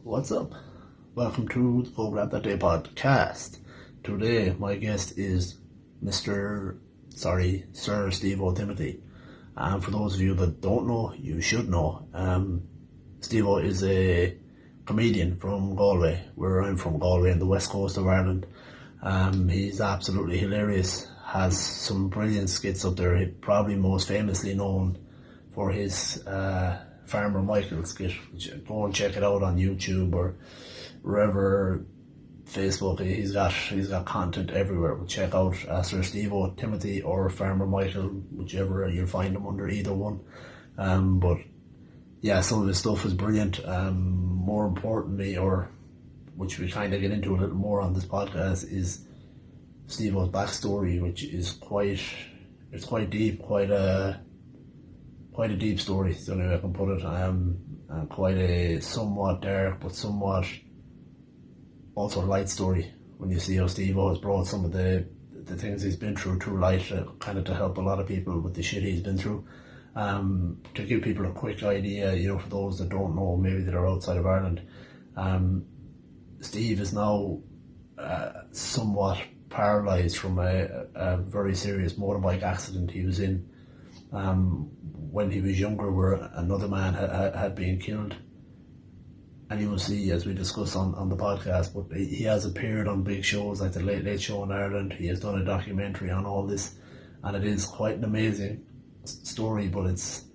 What's up? Welcome to the Go Grab That Day podcast. Today, my guest is Sir Stevo Timothy. And for those of you that don't know, you should know. Stevo is a comedian from Galway, where I'm from, Galway, in the west coast of Ireland. He's absolutely hilarious, has some brilliant skits up there. He's probably most famously known for his Farmer Michael skit, which go and check it out on YouTube or wherever, Facebook. He's got content everywhere. But check out Sir Stevo Timothy or Farmer Michael, whichever, you'll find him under either one. But yeah, some of his stuff is brilliant. More importantly, or which we kind of get into a little more on this podcast, is Stevo's backstory, which is quite deep, quite a deep story. Is the only way I can put it. And quite a somewhat dark, but somewhat also light story. When you see how Stevo has brought some of the things he's been through to light, kind of to help a lot of people with the shit he's been through. To give people a quick idea, for those that don't know, maybe that are outside of Ireland, Steve is now somewhat paralysed from a very serious motorbike accident he was in when he was younger, where another man had been killed. And you will see, as we discuss on the podcast, but he has appeared on big shows like the Late Late Show in Ireland. He has done a documentary on all this, and it is quite an amazing story, but it's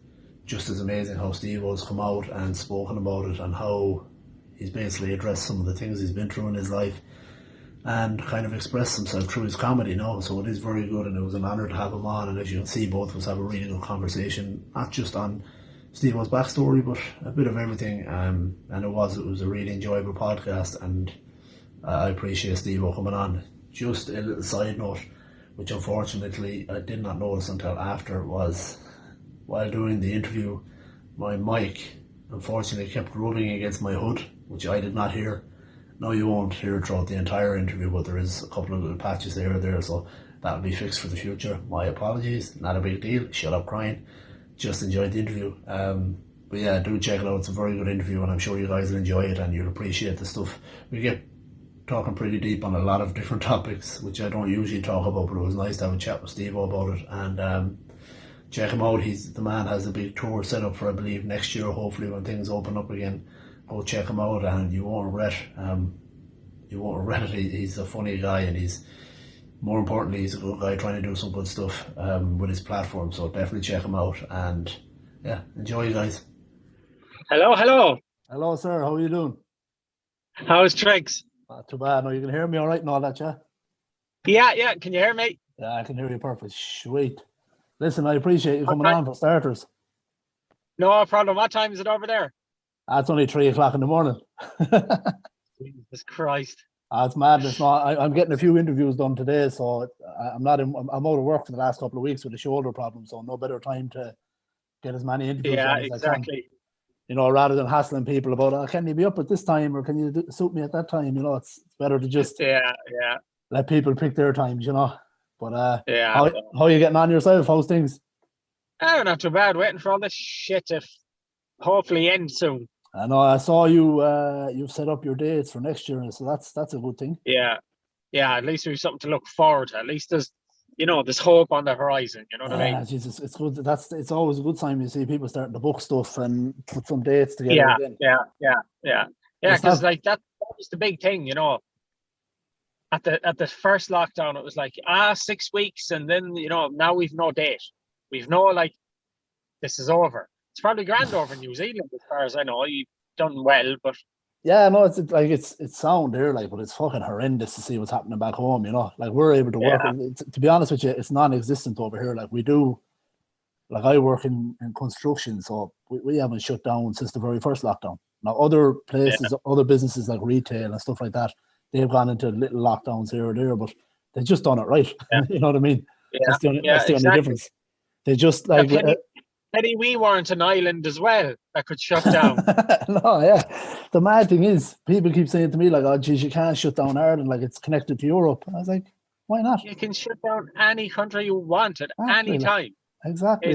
just as amazing how Steve has come out and spoken about it, and how he's basically addressed some of the things he's been through in his life and kind of expressed himself through his comedy now. So it is very good, and it was an honour to have him on. And as you can see, both of us have a really good conversation, not just on Stevo's backstory, but a bit of everything. And it was a really enjoyable podcast, and I appreciate Stevo coming on. Just a little side note, which unfortunately I did not notice until after, was while doing the interview, my mic unfortunately kept rubbing against my hood, which I did not hear. No, you won't hear it throughout the entire interview, but there is a couple of little patches here or there, so that'll be fixed for the future. My apologies, not a big deal. Shut up crying. Just enjoyed the interview. But yeah, do check it out. It's a very good interview, and I'm sure you guys will enjoy it, and you'll appreciate the stuff. We get talking pretty deep on a lot of different topics, which I don't usually talk about, but it was nice to have a chat with Steve about it. And check him out. The man has a big tour set up for, I believe, next year, hopefully, when things open up again. Go check him out, and you won't regret. It. He's a funny guy, and more importantly, he's a good guy trying to do some good stuff with his platform. So definitely check him out, and yeah, enjoy, you guys. Hello, sir. How are you doing? How's Triggs? Not too bad. No, you can hear me all right and all that, yeah? Yeah. Can you hear me? Yeah, I can hear you perfect. Sweet. Listen, I appreciate you coming on for starters. No problem. What time is it over there? It's only 3 o'clock in the morning. Jesus Christ. It's madness. No, I'm getting a few interviews done today, so I'm out of work for the last couple of weeks with a shoulder problem, so no better time to get as many interviews done as I can. Rather than hassling people about, can you be up at this time, or can you suit me at that time? It's better to just let people pick their times, But how are you getting on yourself? How's things? Oh, not too bad. Waiting for all this shit to hopefully end soon. I know. I saw you've set up your dates for next year, so that's a good thing. Yeah. At least we've something to look forward to. At least there's hope on the horizon. You know what I mean? Jesus, it's good. It's always a good sign you see people starting to book stuff and put some dates together again. Yeah. Because that was the big thing, At the first lockdown, it was like 6 weeks, and then now we've no date. We've no this is over. It's probably grand over in New Zealand, as far as I know. You've done well, but yeah, no, it's sound there, but it's fucking horrendous to see what's happening back home. We're able to work. To be honest with you, it's non-existent over here. We do. I work in construction, so we haven't shut down since the very first lockdown. Now, other places, other businesses like retail and stuff like that, they've gone into little lockdowns here or there, but they've just done it right. Yeah. You know what I mean? Yeah. That's the only difference. They just Penny, we weren't an island as well that could shut down. No, yeah. The mad thing is, people keep saying to me, oh, geez, you can't shut down Ireland, it's connected to Europe. And I was like, why not? You can shut down any country you want at any time. Exactly.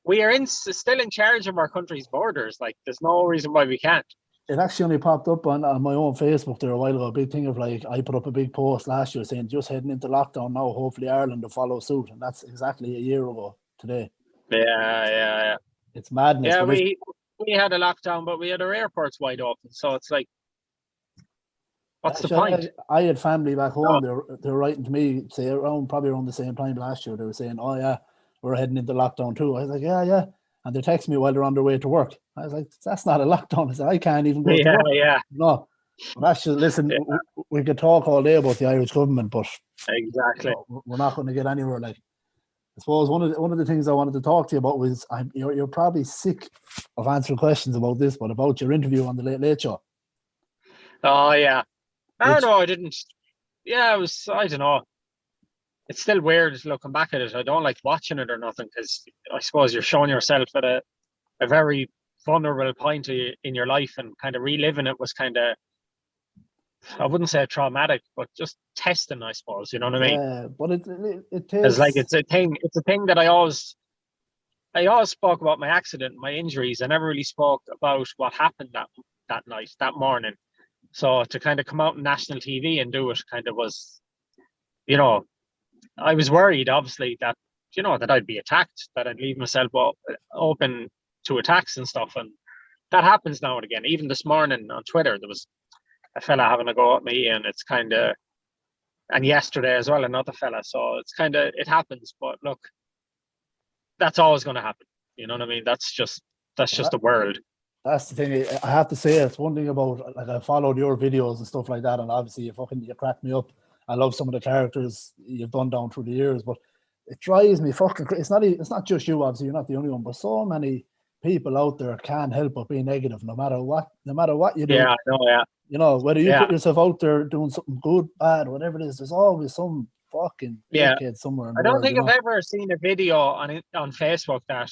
We are still in charge of our country's borders. There's no reason why we can't. it actually only popped up on my own Facebook there a while ago. A big thing of like, I put up a big post last year saying just heading into lockdown now. Hopefully Ireland will follow suit, and that's exactly a year ago today. Yeah. It's madness. Yeah, but we had a lockdown, but we had our airports wide open. So it's like, what's the point? I had family back home. No. They were writing to me, say probably around the same time last year. They were saying, "Oh yeah, we're heading into lockdown too." I was like, "Yeah," and they text me while they're on their way to work. I was like, "That's not a lockdown." I said, "I can't even go to work." Yeah. No, but that's just listen. Yeah. We could talk all day about the Irish government, but Exactly. we're not going to get anywhere. Like, I suppose one of the things I wanted to talk to you about was you're probably sick of answering questions about this, but about your interview on the Late Late Show. Oh yeah. I don't know. I didn't. Yeah, it was. I don't know. It's still weird looking back at it. I don't like watching it or nothing because I suppose you're showing yourself at a very vulnerable point in your life, and kind of reliving it was kind of, I wouldn't say traumatic, but just testing, I suppose. You know what I mean? Yeah, but it It's takes. like it's a thing that I always spoke about my accident, my injuries. I never really spoke about what happened that night, that morning. So to kind of come out on national TV and do it kind of was, I was worried, obviously, that, that I'd be attacked, that I'd leave myself open to attacks and stuff. And that happens now and again. Even this morning on Twitter, there was a fella having a go at me, and it's kind of, and yesterday as well, another fella. So it's kind of, it happens. But look, that's always going to happen. You know what I mean? That's just the world. That's the thing. I have to say, it's one thing about, like, I followed your videos and stuff like that, and obviously you crack me up. I love some of the characters you've done down through the years, but it drives me fucking crazy. It's not just you, obviously, you're not the only one, but so many people out there can't help but be negative, no matter what you do. Yeah, I know. Yeah. Whether you put yourself out there doing something good, bad, whatever it is, there's always some fucking dickhead somewhere in the world. I don't think I've ever seen a video on Facebook that,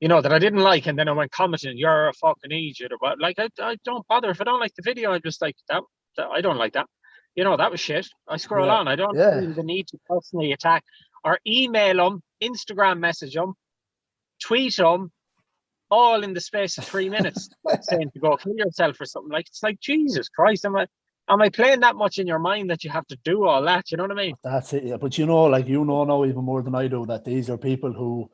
that I didn't like, and then I went commenting, "You're a fucking idiot," or what. Like, I don't bother. If I don't like the video, I'm just like, that I don't like that. That was shit. I scroll on. I don't feel the need to personally attack or email them, Instagram message them, tweet them, all in the space of 3 minutes, saying to go kill yourself or something. Like, it's like, Jesus Christ, am I playing that much in your mind that you have to do all that? You know what I mean? That's it. Yeah. But now even more than I do, that these are people who,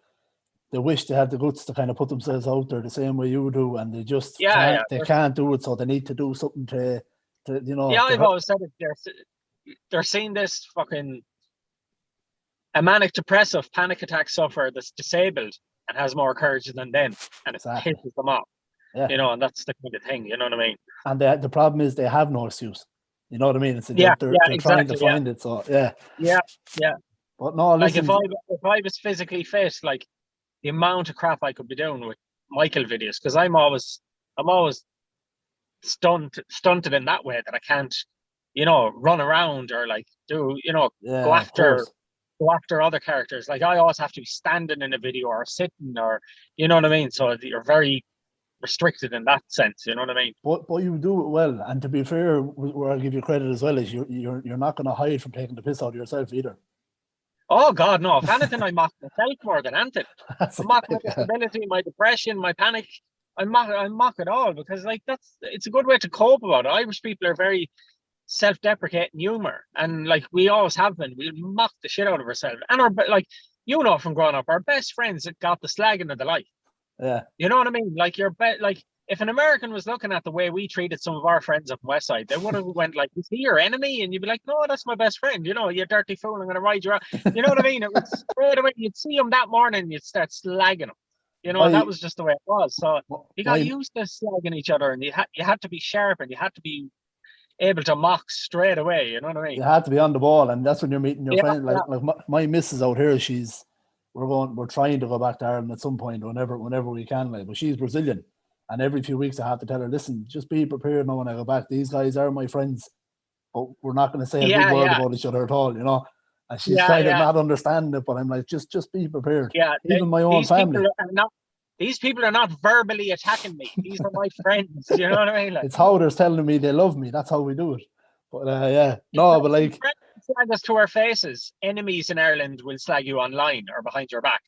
they wish they had the guts to kind of put themselves out there the same way you do, and they just can't do it, so they need to do something to Yeah, I've always said it. They're seeing this fucking a manic depressive panic attack sufferer that's disabled and has more courage than them, and it pisses them off. Yeah. And that's the kind of thing, you know what I mean? And the problem is they have no excuse. You know what I mean? It's they're trying to find it. So yeah. But no, listen, like if I was physically fit, like, the amount of crap I could be doing with Michael videos, because I'm always stunted in that way that I can't, run around or like do, go after other characters. Like, I always have to be standing in a video or sitting, or, you know what I mean? So you're very restricted in that sense, you know what I mean? But you do it well, and to be fair, where I'll give you credit as well, is you're not going to hide from taking the piss out of yourself either. Oh God, no! If anything, I mock myself more than anything. I mock my disability, my depression, my panic. I mock it all, because, like, it's a good way to cope about it. Irish people are very self-deprecating humor, and, like, we always have been. We mock the shit out of ourselves, and from growing up, our best friends that got the slagging of the life. Yeah, you know what I mean. Like, if an American was looking at the way we treated some of our friends up West Side, they would have went like, "Is he your enemy?" And you'd be like, "No, that's my best friend. You dirty fool. I'm going to ride you out." You know what I mean? It was straight away. You'd see him that morning, you'd start slagging him. That was just the way it was. So you got used to slagging each other, and you had to be sharp, and you had to be able to mock straight away. You know what I mean? You had to be on the ball, and that's when you're meeting your friends. Like my missus out here, we're trying to go back to Ireland at some point, whenever we can, like, but she's Brazilian. And every few weeks I have to tell her, listen, just be prepared now when I go back. These guys are my friends, but we're not going to say a good word about each other at all, And she's kind of not understanding it, but I'm like, just be prepared. Yeah, even my own family. These people are not verbally attacking me. These are my friends. You know what I mean? Like, it's how they're telling me they love me. That's how we do it. But but like, slag us to our faces. Enemies in Ireland will slag you online or behind your back.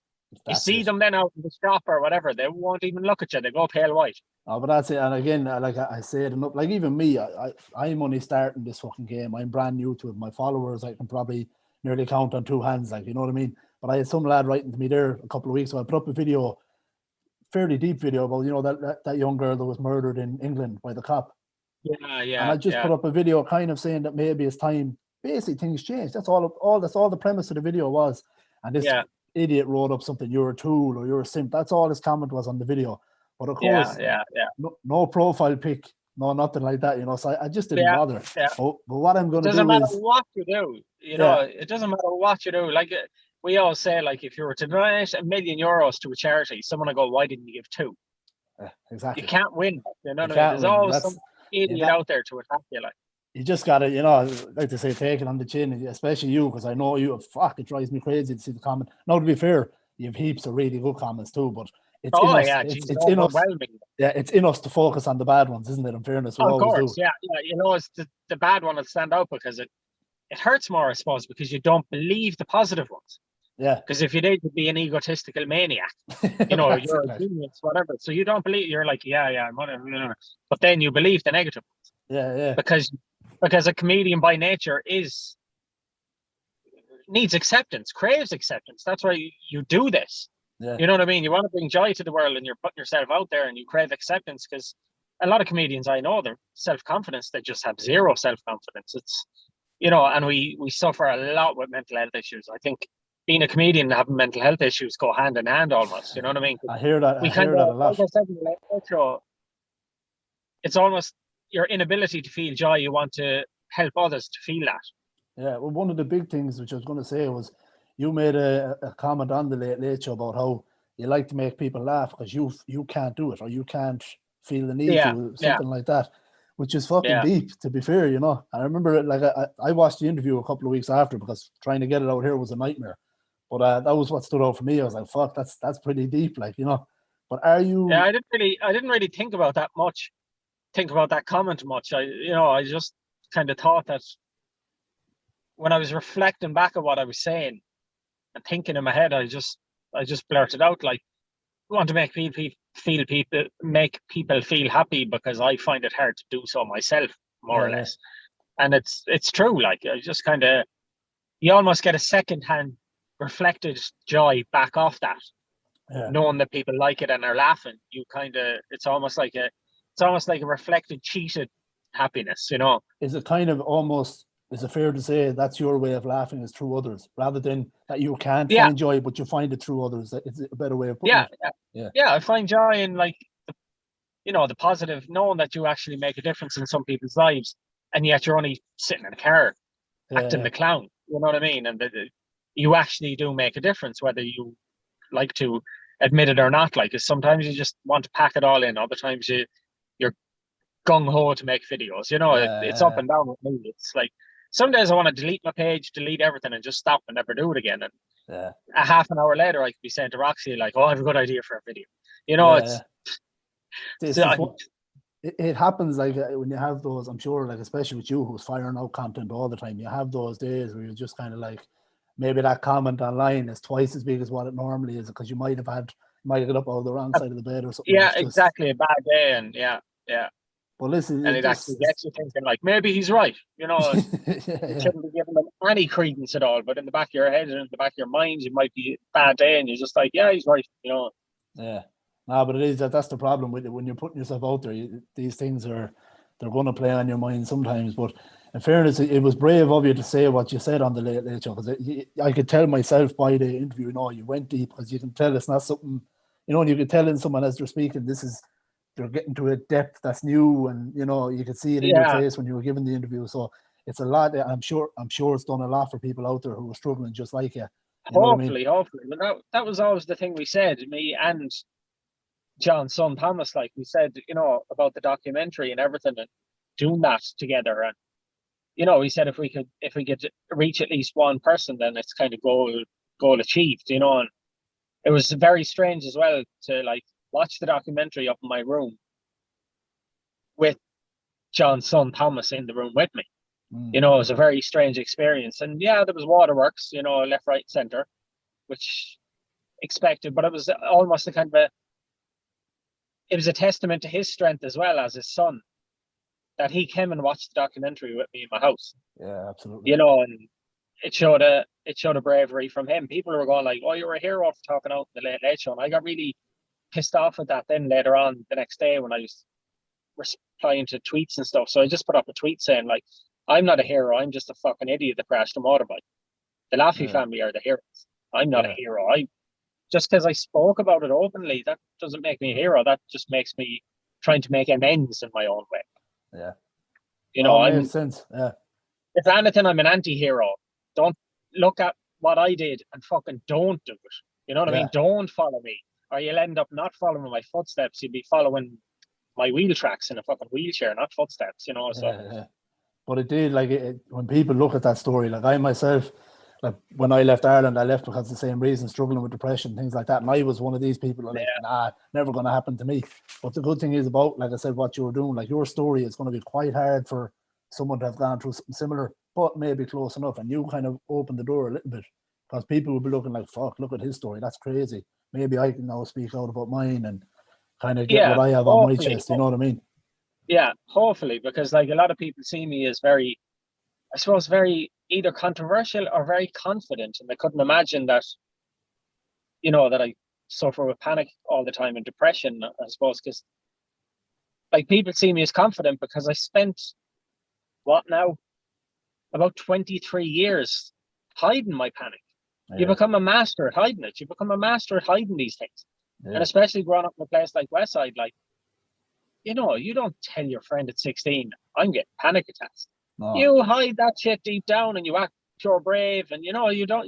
You see them then out in the shop or whatever, they won't even look at you. They go pale white. Oh, but that's it. And again, like I say it enough, like even me, I'm only starting this fucking game. I'm brand new to it. My followers, I can probably nearly count on two hands, like, you know what I mean? But I had some lad writing to me there a couple of weeks ago. I put up a video, fairly deep video about, you know, that young girl that was murdered in England by the cop. Yeah. And I just put up a video kind of saying that maybe it's time, basically things change. That's all the premise of the video was. And this idiot wrote up something, you're a tool or you're a simp. That's all his comment was on the video. But of course, no profile pic, no nothing like that, you know. So I just didn't bother. Yeah. But what I'm going to do is, it doesn't matter what you do, you know. It doesn't matter what you do. Like we always say, like if you were to donate €1 million to a charity, someone will go, "Why didn't you give 2?" Exactly. You can't win. You know what I mean? There's always some idiot out there to attack you. Like you just got to, you know, like to say, take it on the chin, especially you, because I know you. Fuck, it drives me crazy to see the comment. Now, to be fair, you have heaps of really good comments too, but it's in us. It's in us. Yeah, it's in us to focus on the bad ones, isn't it? In fairness, we always do. Yeah. You know, it's the bad one will stand out because it hurts more, I suppose, because you don't believe the positive ones. Yeah. Because if you did, you'd be an egotistical maniac. You know, you're a genius, whatever. So you don't believe. You're like, I'm whatever. But then you believe the negative ones. Yeah. Because a comedian by nature needs acceptance, craves acceptance. That's why you do this. Yeah. You know what I mean? You want to bring joy to the world and you're putting yourself out there and you crave acceptance, because a lot of comedians I know, they're self-confidence, they just have zero self-confidence. It's, you know, and we suffer a lot with mental health issues. I think being a comedian and having mental health issues go hand in hand almost, you know what I mean? I hear that a lot. Like I said in the intro, it's almost your inability to feel joy. You want to help others to feel that. Yeah, well, one of the big things which I was going to say was, you made a comment on the Late Show about how you like to make people laugh because you can't do it, or you can't feel the need to, something like that, which is fucking deep, to be fair, you know. I remember it, like I watched the interview a couple of weeks after, because trying to get it out here was a nightmare. But that was what stood out for me. I was like, fuck, that's pretty deep, like, you know. But are you? Yeah, I didn't really think about that comment much. I just kind of thought that when I was reflecting back at what I was saying and thinking in my head, I just blurted out, like, I want to make people feel happy, because I find it hard to do so myself, more or less. And it's true. Like, I just kind of, you almost get a secondhand reflected joy back off that, knowing that people like it and are laughing. You kind of, it's almost like a reflected, cheated happiness, you know. Is it kind of almost, is it fair to say that's your way of laughing, is through others, rather than that you can't find joy, but you find it through others? It's a better way of putting it. Yeah, I find joy in, like, the positive, knowing that you actually make a difference in some people's lives, and yet you're only sitting in a car acting the clown. You know what I mean? And you actually do make a difference, whether you like to admit it or not. Like, sometimes you just want to pack it all in. Other times you're gung-ho to make videos. You know, it's up and down with me. It's like, some days I want to delete my page, delete everything, and just stop and never do it again. And a half an hour later, I could be saying to Roxy, like, "Oh, I have a good idea for a video." You know, it happens, like, when you have those, I'm sure, like, especially with you, who's firing out content all the time, you have those days where you're just kind of like, maybe that comment online is twice as big as what it normally is, because you might have got up on the wrong side of the bed or something. Yeah, exactly. A bad day, and yeah. But listen, and it actually gets you thinking, like, maybe he's right. You know, you shouldn't be giving them any credence at all. But in the back of your head and in the back of your mind, it might be a bad day, and you're just like, yeah, he's right. You know. Yeah. No, but it is that's the problem with it. When you're putting yourself out there, these things they're going to play on your mind sometimes. But in fairness, it was brave of you to say what you said on the Late Show, because I could tell myself by the interview, you went deep, because you can tell it's not something, and you can tell in someone as they're speaking, they're getting to a depth that's new, and you could see it in your face when you were giving the interview. So it's a lot. I'm sure it's done a lot for people out there who are struggling just like you. Hopefully. But that was always the thing we said, me and John's son Thomas. Like, we said, about the documentary and everything, and doing that together. And we said if we could reach at least one person, then it's kind of goal achieved. And it was very strange as well to, like, watch the documentary up in my room with John's son Thomas in the room with me. It was a very strange experience. And there was waterworks, left, right, center, which expected, but it was almost a kind of it was a testament to his strength as well as his son, that he came and watched the documentary with me in my house. Yeah, absolutely. You know, and it showed a bravery from him. People were going like, "Oh, you're a hero for talking out in the Late Late Show," and I got really pissed off at that. Then later on the next day when I was replying to tweets and stuff, so I just put up a tweet saying like, "I'm not a hero. I'm just a fucking idiot that crashed a motorbike. The Laffey family are the heroes. I'm not a hero. I just because I spoke about it openly, that doesn't make me a hero. That just makes me trying to make amends in my own way." Yeah. You know, makes sense. Yeah. If anything, I'm an anti-hero. Don't look at what I did and fucking don't do it. You know what I mean? Don't follow me, or you'll end up not following my footsteps. You'll be following my wheel tracks in a fucking wheelchair, not footsteps. You know, so. But it did, like, when people look at that story, like I myself, like when I left Ireland, I left because of the same reason, struggling with depression, things like that. And I was one of these people like, nah, never going to happen to me. But the good thing is about, like I said, what you were doing, like your story is going to be quite hard for someone to have gone through something similar, but maybe close enough. And you kind of opened the door a little bit, because people will be looking like, fuck, look at his story. That's crazy. Maybe I can now speak out about mine and kind of get what I have on my chest. You know what I mean? Yeah, hopefully, because like a lot of people see me as very, I suppose, very either controversial or very confident, and they couldn't imagine that, you know, that I suffer with panic all the time and depression, I suppose, because like people see me as confident because I spent about 23 years hiding my panic. You become a master at hiding it. You become a master at hiding these things. And especially growing up in a place like Westside, like, you know, you don't tell your friend at 16, I'm getting panic attacks. No. You hide that shit deep down and you act pure brave. And, you know, you don't,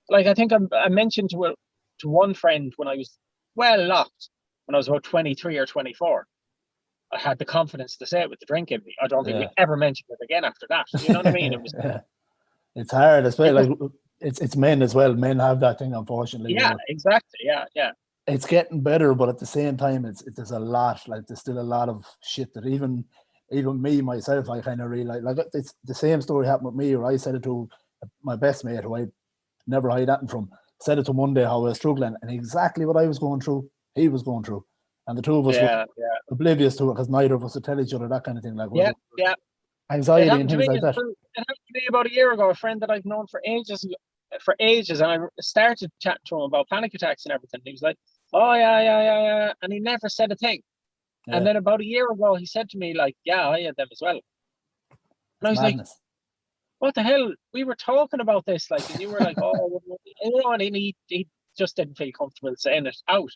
like, I think I mentioned to one friend when I was well locked, when I was about 23 or 24, I had the confidence to say it with the drink in me. I don't think we ever mentioned it again after that. You know what I mean? It was. It's hard, especially like it's men as well. Men have that thing, unfortunately. Yeah, exactly. Yeah. It's getting better, but at the same time, there's a lot. Like there's still a lot of shit that even me myself, I kind of realize. Like it's the same story happened with me, where I said it to my best mate, who I never hide that from. Said it to him one day how I was struggling, and exactly what I was going through, he was going through, and the two of us were oblivious to it because neither of us would tell each other that kind of thing. Like anxiety and things like that. It happened to me about a year ago. A friend that I've known for ages, and I started chatting to him about panic attacks and everything. He was like, "Oh yeah," and he never said a thing. Yeah. And then about a year ago, he said to me, like, "Yeah, I had them as well." And I was like, "What the hell? We were talking about this, like," and you were like, "Oh," you know, and he just didn't feel comfortable saying it out.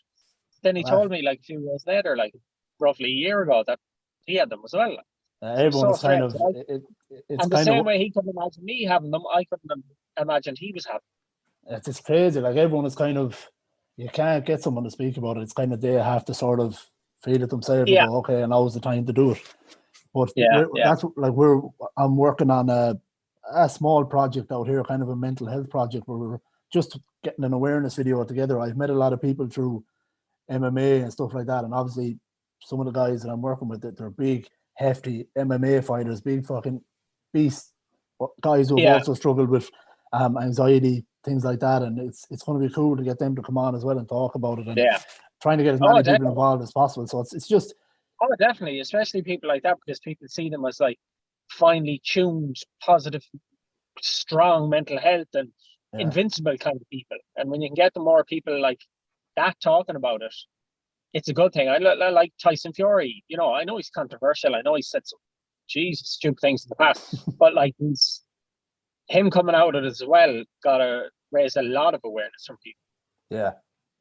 Then he told me, like, a few years later, like roughly a year ago, that he had them as well. Like. Everyone's kind of it's and the same way he couldn't imagine me having them, I couldn't imagine he was having them. It's crazy. Like everyone is kind of, you can't get someone to speak about it. It's kind of they have to sort of feel it themselves and go, okay, and now's the time to do it. But that's like I'm working on a small project out here, kind of a mental health project, where we're just getting an awareness video together. I've met a lot of people through MMA and stuff like that, and obviously some of the guys that I'm working with, they're big, hefty MMA fighters, big fucking beasts, guys who have also struggled with anxiety, things like that, and it's going to be cool to get them to come on as well and talk about it, and trying to get as many people involved as possible. So it's just definitely, especially people like that, because people see them as like finely tuned, positive, strong mental health and invincible kind of people. And when you can get the more people like that talking about it, it's a good thing. I like Tyson Fury. You know, I know he's controversial. I know he said some stupid things in the past, but like him coming out of it as well gotta raise a lot of awareness from people. Yeah,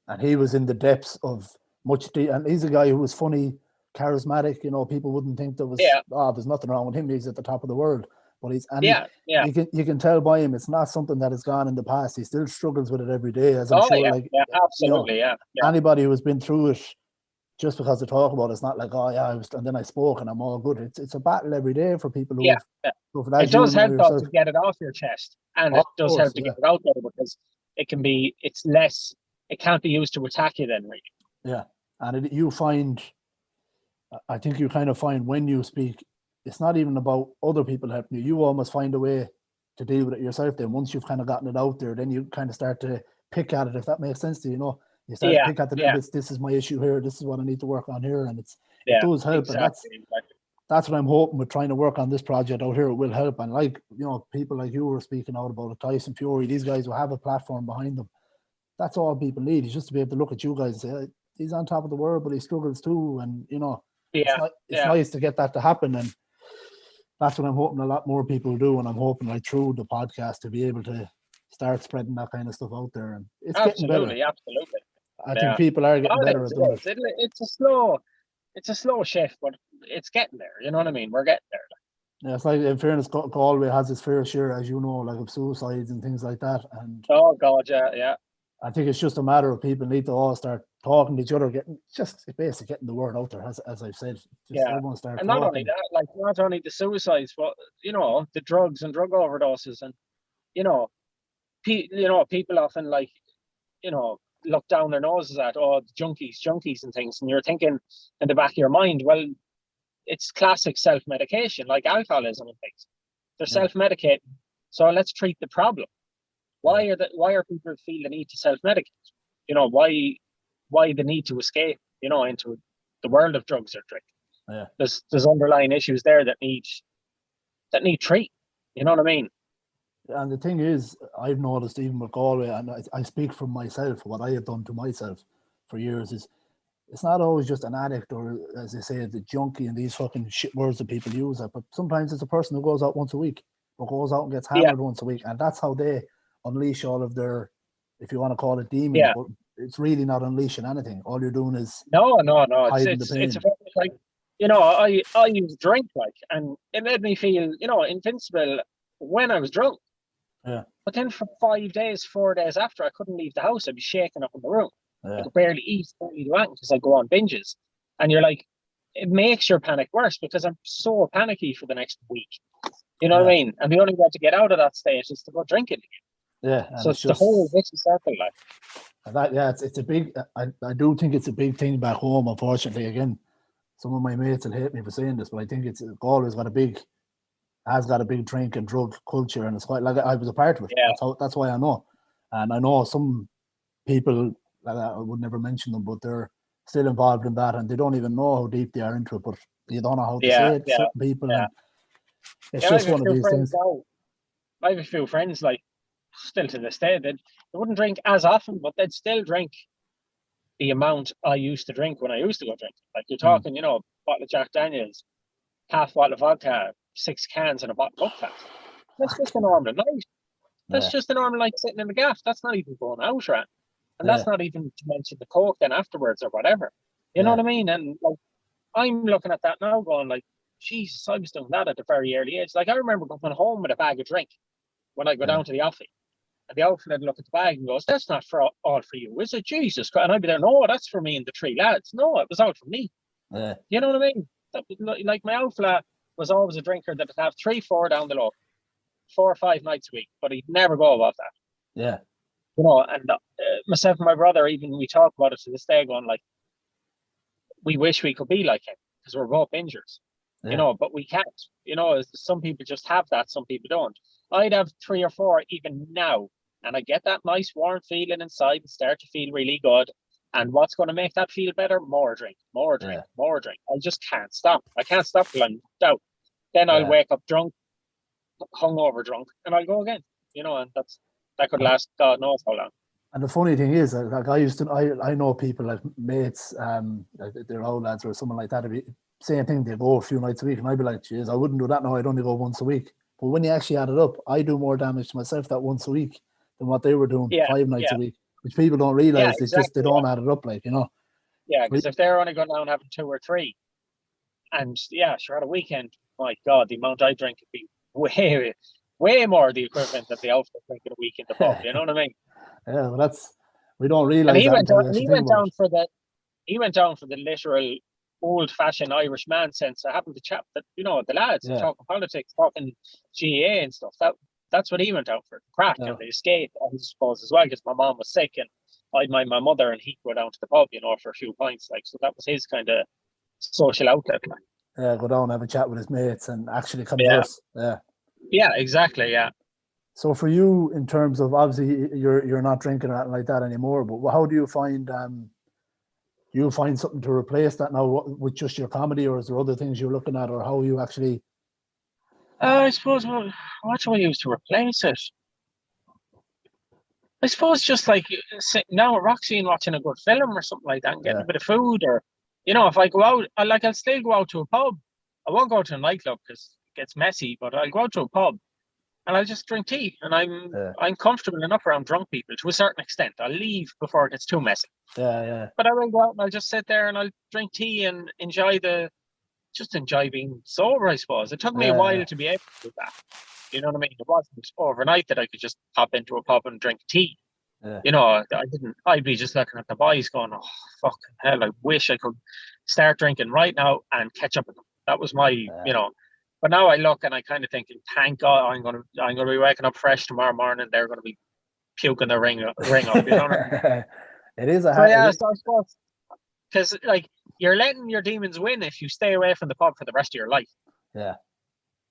and he was in the depths of and he's a guy who was funny, charismatic. You know, people wouldn't think there was there's nothing wrong with him. He's at the top of the world, but he's you can tell by him it's not something that has gone in the past. He still struggles with it every day, as I'm sure. Absolutely, anybody who has been through it, just because they talk about it, it's not like, oh yeah, and then I spoke and I'm all good. It's a battle every day for people who it does help though to get it off your chest, and it does help to get it out there, because it can't be used to attack you then, really. Yeah, and you find, I think you kind of find when you speak, it's not even about other people helping you. You almost find a way to deal with it yourself. Then once you've kind of gotten it out there, then you kind of start to pick at it, if that makes sense to you. You know, you start to pick at the little bits. This is my issue here. This is what I need to work on here, and it does help. Exactly, And that's what I'm hoping with trying to work on this project out here. It will help. And like, you know, people like you were speaking out about it, Tyson Fury, these guys who have a platform behind them. That's all people need, is just to be able to look at you guys and say, he's on top of the world, but he struggles too. And, you know, it's nice to get that to happen. And that's what I'm hoping a lot more people do. And I'm hoping, like, through the podcast to be able to start spreading that kind of stuff out there. And it's getting better. Absolutely. I think people are getting better at doing it. It's a slow shift, but it's getting there. You know what I mean? We're getting there. Yeah, it's like, in fairness, Galway has its fair share, as you know, like, of suicides and things like that. And oh God, yeah. I think it's just a matter of people need to all start talking to each other, basically getting the word out there, as I've said. Everyone start and talking. not only that, like, not only the suicides, but, you know, the drugs and drug overdoses, and, you know, people often, like, you know, look down their noses at, junkies and things, and you're thinking in the back of your mind, well, it's classic self-medication, like alcoholism and things. They're self-medicating, so let's treat the problem. Why are people feel the need to self-medicate? You know, why the need to escape, you know, into the world of drugs or drink? Yeah. There's underlying issues there that need treat. You know what I mean? And the thing is, I've noticed even with Galway, and I speak from myself, what I have done to myself for years, is it's not always just an addict or, as they say, the junkie and these fucking shit words that people use. But sometimes it's a person who goes out once a week or goes out and gets hammered once a week. And that's how they unleash all of their, if you want to call it, demons. Yeah. But it's really not unleashing anything. All you're doing is no. hiding the pain. It's like, you know, I used drink, like, and it made me feel, you know, invincible when I was drunk. Yeah. But then for 4 days after, I couldn't leave the house. I'd be shaking up in the room. Yeah. I could barely eat, barely do anything because I go on binges. And you're like, it makes your panic worse because I'm so panicky for the next week. You know what I mean? And the only way to get out of that state is to go drinking again. Yeah. So it's the whole vicious circle, like. It's a big. I do think it's a big thing back home. Unfortunately, again, some of my mates will hate me for saying this, but I think Galway's got a big drink and drug culture, and it's quite, like, I was a part of it. Yeah. That's why I know, and I know some people, like, I would never mention them, but they're still involved in that, and they don't even know how deep they are into it. But you don't know how to say it. Certain people, and it's just one of these things. I have a few friends, like, still to this day, they wouldn't drink as often, but they'd still drink the amount I used to drink when I used to go drink. Like, you're talking, you know, a bottle of Jack Daniels, half bottle of vodka, 6 cans, and a bottle of Buckfast. That's just a normal night. That's just a normal night sitting in the gaff. That's not even going out, right? And that's not even to mention the coke then afterwards or whatever. You know what I mean? And, like, I'm looking at that now going, like, Jesus, I was doing that at a very early age. Like, I remember going home with a bag of drink when I go down to the office. And the outfit would look at the bag and goes, that's not all for you, is it? Jesus Christ. And I'd be there, no, that's for me and the 3 lads. No, it was all for me. Yeah. You know what I mean? Like, my outfit was always a drinker that would have 3-4 down the low, 4 or 5 nights a week, but he'd never go above that. Yeah. You know, and myself and my brother, even we talk about it to this day, going, like, we wish we could be like him because we're both bingers, you know, but we can't. You know, some people just have that, some people don't. I'd have 3 or 4 even now, and I get that nice warm feeling inside and start to feel really good. And what's going to make that feel better? More drink. I just can't stop. I can't stop till I'm out. Then I'll wake up drunk, hungover drunk, and I'll go again. You know, and that could last God knows how long. And the funny thing is, like, I know people, like mates, like their old lads or someone like that. Same thing, they go a few nights a week, and I'd be like, geez, I wouldn't do that now. I'd only go once a week. But when you actually add it up, I do more damage to myself that once a week than what they were doing 5 nights a week, which people don't realize. It's just they don't add it up, like, you know. Yeah, because if they're only going down having 2 or 3, and sure, at a weekend, my God, the amount I drink could be way more the equivalent of the outfit drinking a week in the pub. You know what I mean? Yeah, well, we don't realize. And he that went down for the literal old-fashioned Irish man sense. I happened to chat that, you know, the lads talking politics, talking GA and stuff. That's what he went out for, the crack and the escape, I suppose, as well, because my mom was sick and I'd mind my mother and he'd go down to the pub, you know, for a few pints, like, so that was his kind of social outlet. Like. Yeah, go down, have a chat with his mates and actually converse. Yeah, exactly, yeah. So for you, in terms of, obviously you're not drinking or anything like that anymore, but how do you find you find something to replace that now with just your comedy, or is there other things you're looking at, or how you actually? I suppose what do I use to replace it? I suppose just like sitting down with Roxy and watching a good film or something like that, and getting a bit of food, or if I go out, I'll still go out to a pub. I won't go to a nightclub because it gets messy, but I'll go out to a pub and I'll just drink tea, and I'm comfortable enough around drunk people to a certain extent. I'll leave before it gets too messy. Yeah. But I will go out and I'll just sit there and I'll drink tea and enjoy being sober, I suppose. It took me a while to be able to do that. You know what I mean? It wasn't overnight that I could just pop into a pub and drink tea. Yeah. I'd be just looking at the boys going, oh, fucking hell, I wish I could start drinking right now and catch up with them. That was my, but now I look and I kind of think, thank God I'm going to be waking up fresh tomorrow morning. They're going to be puking their ring up, you know what I mean? It is a so yeah, so I suppose, because like you're letting your demons win if you stay away from the pub for the rest of your life. Yeah.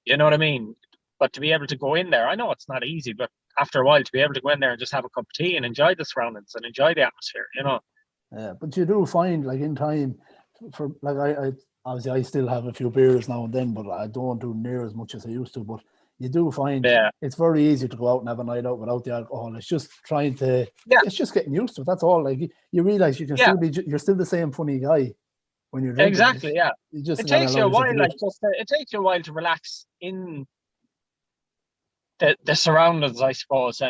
You know what I mean? But to be able to go in there, I know it's not easy, but after a while to be able to go in there and just have a cup of tea and enjoy the surroundings and enjoy the atmosphere, Yeah, but you do find, like, in time, for like I obviously I still have a few beers now and then, but I don't do near as much as I used to. But you do find it's very easy to go out and have a night out without the alcohol. It's just it's just getting used to it. That's all. Like, you realize you can still you're still the same funny guy when you're drinking. Exactly, yeah. It takes you a while, it takes you a while to relax in the surroundings, I suppose.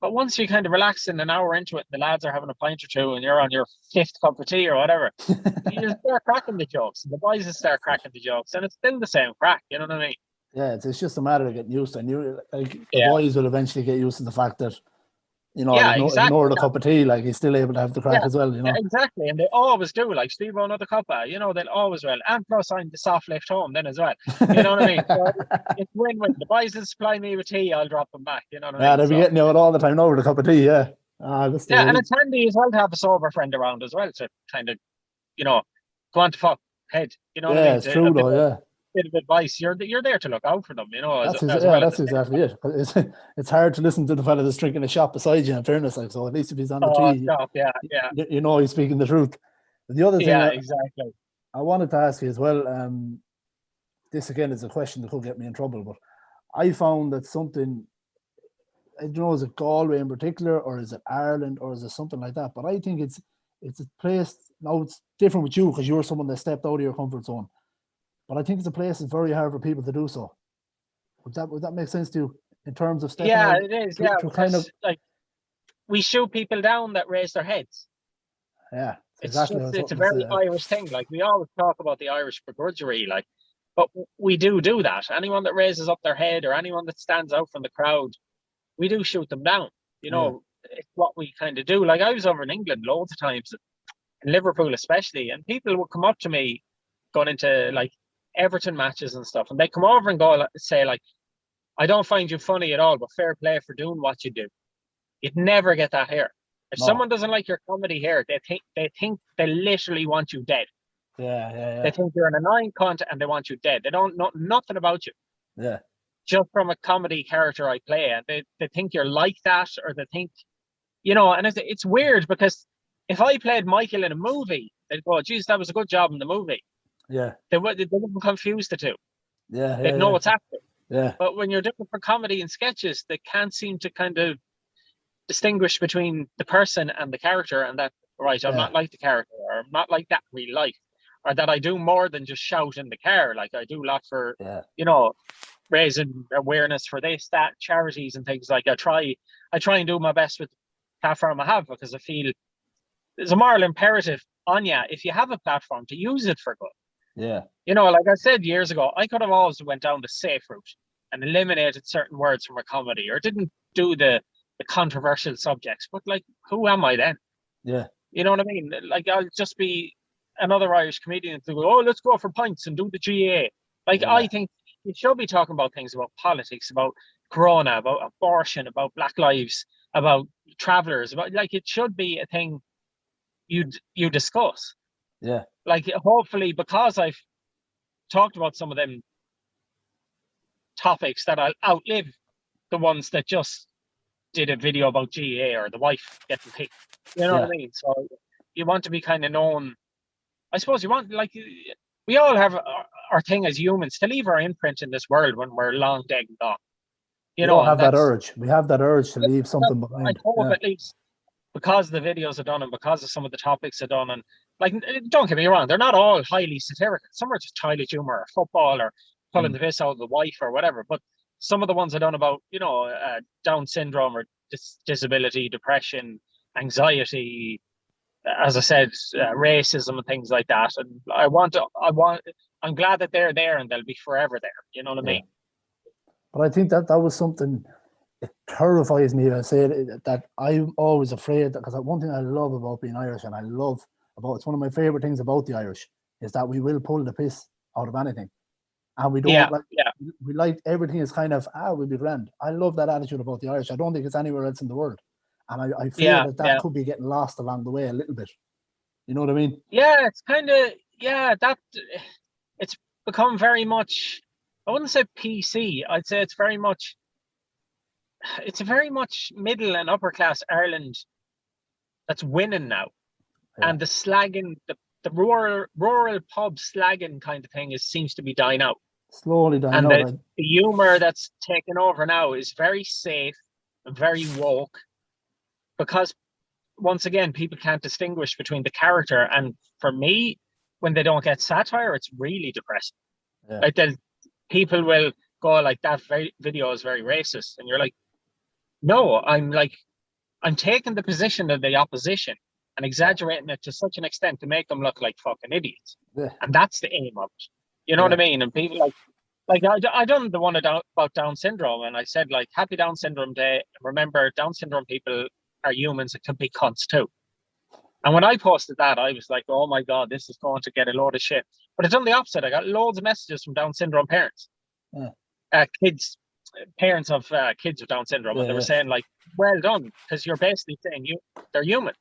But once you kind of relax in an hour into it, the lads are having a pint or two, and you're on your 5th cup of tea or whatever, you start cracking the jokes, and the boys will start cracking the jokes, and it's still the same crack. You know what I mean? Yeah, it's just a matter of getting used to it. And the boys will eventually get used to the fact that, ignore the cup of tea, like, he's still able to have the crack as well, Yeah, exactly. And they always do, like, Stevo, another cuppa, they'll always will. And plus, I'm the soft lift home then as well. You know what I mean? So it's win-win. The boys will supply me with tea, I'll drop them back. You know what I mean? Yeah, they'll be getting you out all the time now with a cup of tea, yeah. And it's handy as well to have a sober friend around as well to kind of, go on to fuck head. You know what I mean? Yeah, it's true though, yeah. Bit of advice. You're there to look out for them, That's as exactly it. It's hard to listen to the fella that's drinking a shot beside you, in fairness, like, so at least if he's on the tea, he's speaking the truth. The other thing, exactly, I wanted to ask you as well, this again is a question that could get me in trouble, but I found that something, I don't know, is it Galway in particular, or is it Ireland, or is it something like that? But I think it's a place, now it's different with you because you're someone that stepped out of your comfort zone. But I think it's a place that's very hard for people to do so. Would that make sense to you in terms of stepping out? Yeah, it is. To kind of, like, we shoot people down that raise their heads. Yeah, exactly. It's a very Irish thing. Like, we always talk about the Irish begrudgery, like, but we do that. Anyone that raises up their head or anyone that stands out from the crowd, we do shoot them down. It's what we kind of do. Like, I was over in England loads of times, in Liverpool especially, and people would come up to me going into, like, Everton matches and stuff, and they come over and say, like, I don't find you funny at all, but fair play for doing what you do. You'd never get that here. If someone doesn't like your comedy here, they literally want you dead. Yeah. They think you're an annoying cunt and they want you dead. They don't know nothing about you. Yeah. Just from a comedy character I play, and they think you're like that, or they think, and it's weird because if I played Michael in a movie, they'd go, geez, that was a good job in the movie. Yeah. They wouldn't confuse the two. Yeah. They'd know what's happening. Yeah. But when you're doing it for comedy and sketches, they can't seem to kind of distinguish between the person and the character, and that, right, I'm not like the character, or I'm not like that in real life, or that I do more than just shout in the car. Like, I do a lot for, raising awareness for that, charities and things. Like, I try and do my best with the platform I have, because I feel there's a moral imperative on you, if you have a platform, to use it for good. Yeah. Like I said years ago, I could have always went down the safe route and eliminated certain words from a comedy, or didn't do the controversial subjects. But, like, who am I then? Yeah. You know what I mean? Like, I'll just be another Irish comedian to go, oh, let's go for pints and do the GA. Like, I think you should be talking about things about politics, about Corona, about abortion, about Black lives, about travellers, about, like, it should be a thing you discuss. Yeah. Like, hopefully, because I've talked about some of them topics, that I'll outlive the ones that just did a video about GA or the wife getting picked. You know what I mean? So you want to be kind of known. I suppose you want, like, we all have our thing as humans to leave our imprint in this world when we're long dead and gone. You know, all have that urge. We have that urge to leave something behind. I hope at least, because the videos are done and because of some of the topics are done, and like, don't get me wrong, they're not all highly satirical. Some are just childish humor or football or pulling the piss out of the wife or whatever. But some of the ones are done about, you know, Down syndrome or disability, depression, anxiety, as I said, racism and things like that. And I'm glad that they're there and they'll be forever there. You know what I mean? But I think that was something. It terrifies me. I say that I'm always afraid, because one thing I love about being Irish, and it's one of my favorite things about the Irish, is that we will pull the piss out of anything, and we don't we like everything is kind of we'll be grand. I love that attitude about the Irish. I don't think it's anywhere else in the world, and I feel that could be getting lost along the way a little bit. You know what I mean? Yeah, it's kind of that it's become very much. I wouldn't say PC. I'd say it's a very much middle and upper class Ireland that's winning now. And the slagging, the rural pub slagging kind of thing seems to be dying out. Slowly dying out. And the humor that's taken over now is very safe and very woke, because once again, people can't distinguish between the character. And for me, when they don't get satire, it's really depressing. Like, people will go like, that video is very racist, and you're like, no, I'm taking the position of the opposition and exaggerating it to such an extent to make them look like fucking idiots. And that's the aim of it. You know what I mean? And people like I done the one about Down syndrome, and I said, like, happy Down syndrome day. Remember, Down syndrome people are humans and can be cunts too. And when I posted that, I was like, oh my God, this is going to get a load of shit. But I've done the opposite. I got loads of messages from Down syndrome parents. Parents of kids with Down syndrome, and they were saying, like, well done, because you're basically saying they're human.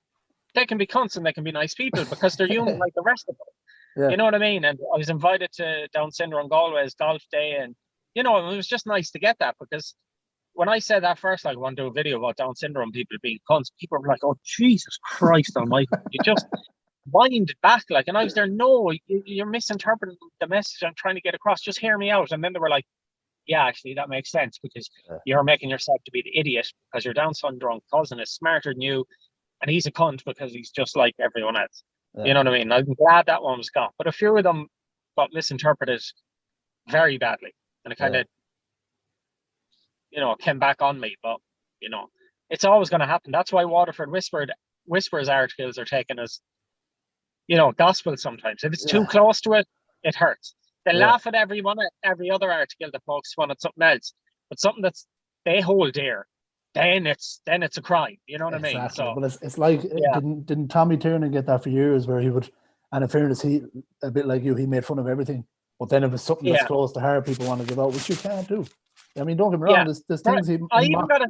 They can be cunts and they can be nice people because they're human like the rest of them. You know what I mean? And I was invited to Down syndrome Galway's golf day, and you know, it was just nice to get that, because when I said that first, like, I want to do a video about Down syndrome people being cunts, people were like, oh Jesus Christ almighty, you just wind it back, like, and I was there, no, you're misinterpreting the message I'm trying to get across, just hear me out. And then they were like, yeah, actually, that makes sense, because you're making yourself to be the idiot because your Down syndrome cousin is smarter than you, and he's a cunt because he's just like everyone else. You know what I mean? I'm glad that one was got, but a few of them got misinterpreted very badly, and it kind of, you know, came back on me. But you know, it's always going to happen. That's why Waterford Whispers articles are taken as, you know, gospel sometimes. If it's too close to it, it hurts. They laugh at every other article that folks want at something else, but something that's they hold dear, then it's a crime. You know what I mean? So, but it's like, didn't Tommy Tiernan get that for years, where he would, and in fairness, he, a bit like you, he made fun of everything. But then if it's something that's close to heart, people want to give out, which you can't do. I mean, don't get me wrong. There's things I even got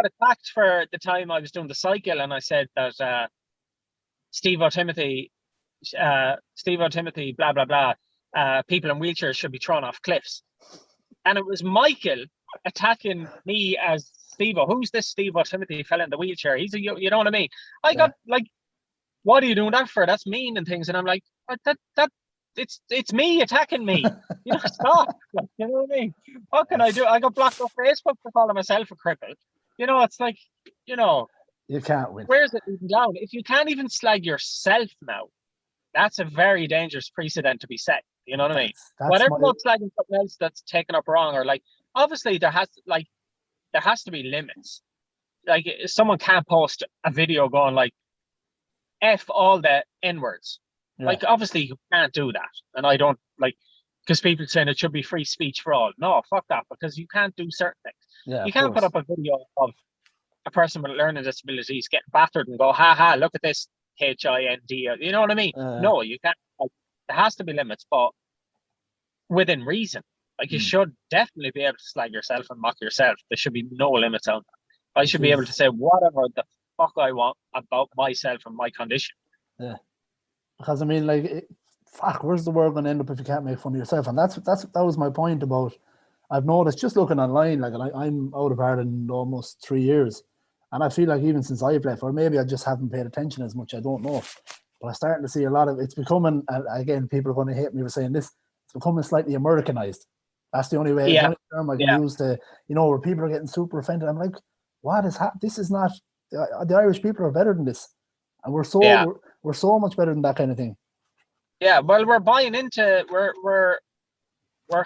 attacked for the time I was doing the cycle, and I said that Stevo Timothy, blah blah blah. People in wheelchairs should be thrown off cliffs, and it was Michael attacking me as Stevo. Who's this Stevo Timothy fella in the wheelchair? He's you know what I mean? I got like, what are you doing that for? That's mean and things. And I'm like, that it's me attacking me. You know, stop. Like, you know what I mean? What can I do? I got blocked off Facebook for calling myself a cripple. You know, it's like, you know, you can't win. Where's it even down? If you can't even slag yourself now, that's a very dangerous precedent to be set. You know what I mean? Whatever about slagging something else that's taken up wrong, or like, obviously there has to be limits. Like, someone can't post a video going like, F all the N-words. Like, obviously you can't do that. And I don't like, because people saying it should be free speech for all. No, fuck that, because you can't do certain things. You can't put up a video of a person with learning disabilities getting battered and go, ha ha, look at this HIND. You know what I mean? No, you can't. Like, there has to be limits, but within reason. Like, you should definitely be able to slag yourself and mock yourself. There should be no limits on that. I should be able to say whatever the fuck I want about myself and my condition. Yeah. Because I mean, like, fuck, where's the world going to end up if you can't make fun of yourself? And that was my point about, I've noticed just looking online, like I'm out of Ireland almost 3 years, and I feel like even since I've left, or maybe I just haven't paid attention as much, I don't know. But I'm starting to see a lot of it's becoming. Again, people are going to hate me for saying this. It's becoming slightly Americanized. That's the only way. The only term I can use to, where people are getting super offended. I'm like, what is happening? This is not. The Irish people are better than this, and we're so much better than that kind of thing. Yeah, well, we're buying into we're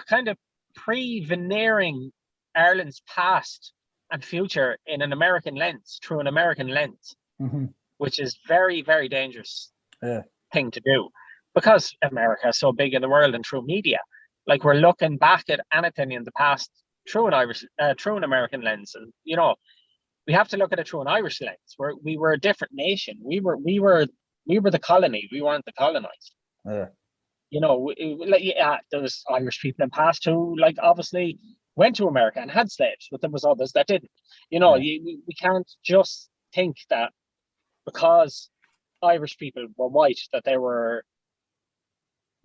kind of pre-veneering Ireland's past and future in an American lens, through an American lens, which is very, very dangerous thing to do, because America is so big in the world and through media. Like, we're looking back at anything in the past through an American lens, and we have to look at it through an Irish lens. We were a different nation. We were the colony. We weren't the colonized. Yeah. There was Irish people in the past who, like, obviously went to America and had slaves, but there was others that didn't. We can't just think that because Irish people were white that they were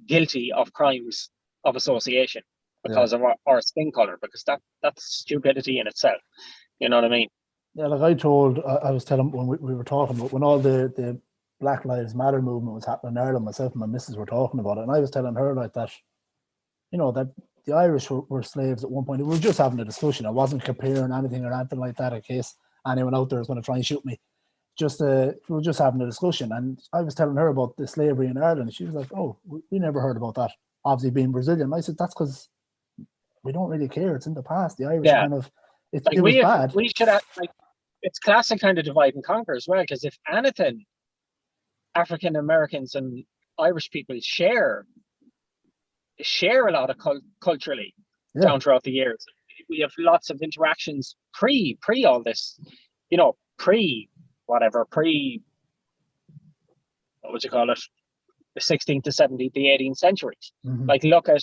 guilty of crimes of association because of our skin color, because that's stupidity in itself. You know what I mean? Yeah, like I was telling when we were talking about when all the Black Lives Matter movement was happening in Ireland, myself and my missus were talking about it, and I was telling her like that, that the Irish were slaves at one point. We were just having a discussion. I wasn't comparing anything or anything like that in case anyone out there is going to try and shoot me. We were just having a discussion, and I was telling her about the slavery in Ireland. She was like, "Oh, we never heard about that." Obviously, being Brazilian, I said that's because we don't really care. It's in the past. The Irish kind of it was bad. We should have, like, it's classic kind of divide and conquer as well, because if anything, African Americans and Irish people share a lot of culturally down throughout the years. We have lots of interactions pre all this, what would you call it, the 16th to 17th, the 18th centuries. Like, look at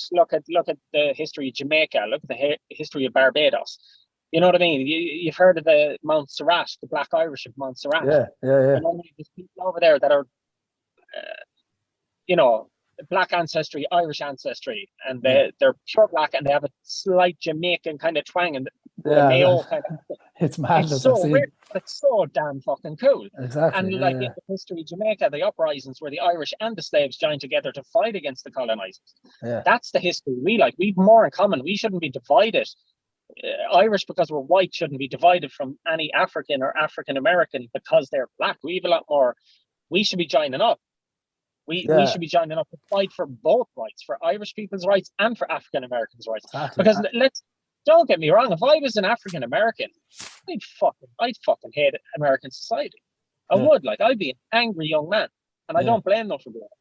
the history of Jamaica, look at the history of Barbados. You know what I mean? You've heard of the Montserrat, the Black Irish of Montserrat. Yeah. There's people over there that are, Black ancestry, Irish ancestry, and they're pure Black, and they have a slight Jamaican kind of twang, and Mayo kind of. It's madness. It's so weird, but it's so damn fucking cool. Exactly. And in the history of Jamaica, the uprisings where the Irish and the slaves joined together to fight against the colonizers. Yeah. That's the history we like. We've more in common. We shouldn't be divided. Irish, because we're white, shouldn't be divided from any African or African American because they're Black. We have a lot more. We should be joining up. We should be joining up to fight for both rights, for Irish people's rights and for African Americans' rights. Exactly. Because don't get me wrong, if I was an African American, I'd fucking hate American society. I would. Like, I'd be an angry young man, and I don't blame them for doing it.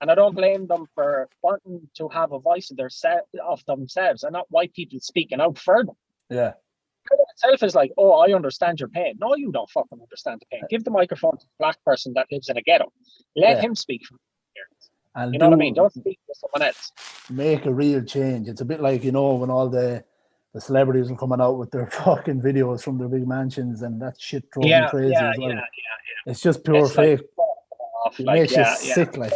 And I don't blame them for wanting to have a voice of themselves, and not white people speaking out for them. Yeah. It itself is like, oh, I understand your pain. No, you don't fucking understand the pain. Give the microphone to a Black person that lives in a ghetto. Let him speak from experience. And you know what I mean? Don't speak to someone else. Make a real change. It's a bit like, when all the celebrities are coming out with their fucking videos from their big mansions, and that shit drove me crazy as well. It's just pure fake. It makes you sick, like.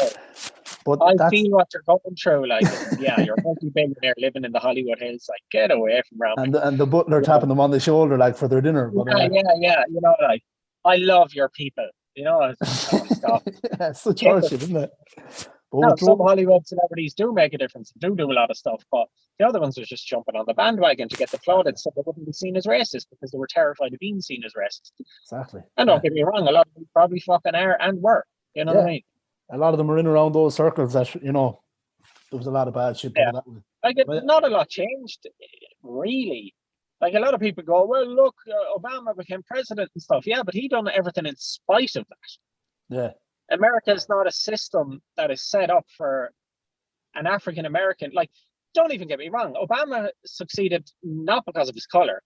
But I feel what you're going through, like, you're a multi-billionaire living in the Hollywood Hills, like, get away from around. And the butler tapping them on the shoulder, like, for their dinner. But, like, I love your people, stuff. It's such horseshit, isn't it? But some Hollywood celebrities do make a difference, do a lot of stuff, but the other ones are just jumping on the bandwagon to get the applauded so they wouldn't be seen as racist, because they were terrified of being seen as racist. Exactly. And don't get me wrong, a lot of them probably fucking are and were. You know what I mean? A lot of them are in around those circles that, there was a lot of bad shit. Yeah. Not a lot changed, really. Like, a lot of people go, well, look, Obama became president and stuff. Yeah, but he done everything in spite of that. Yeah. America is not a system that is set up for an African American. Like, don't even get me wrong. Obama succeeded not because of his color,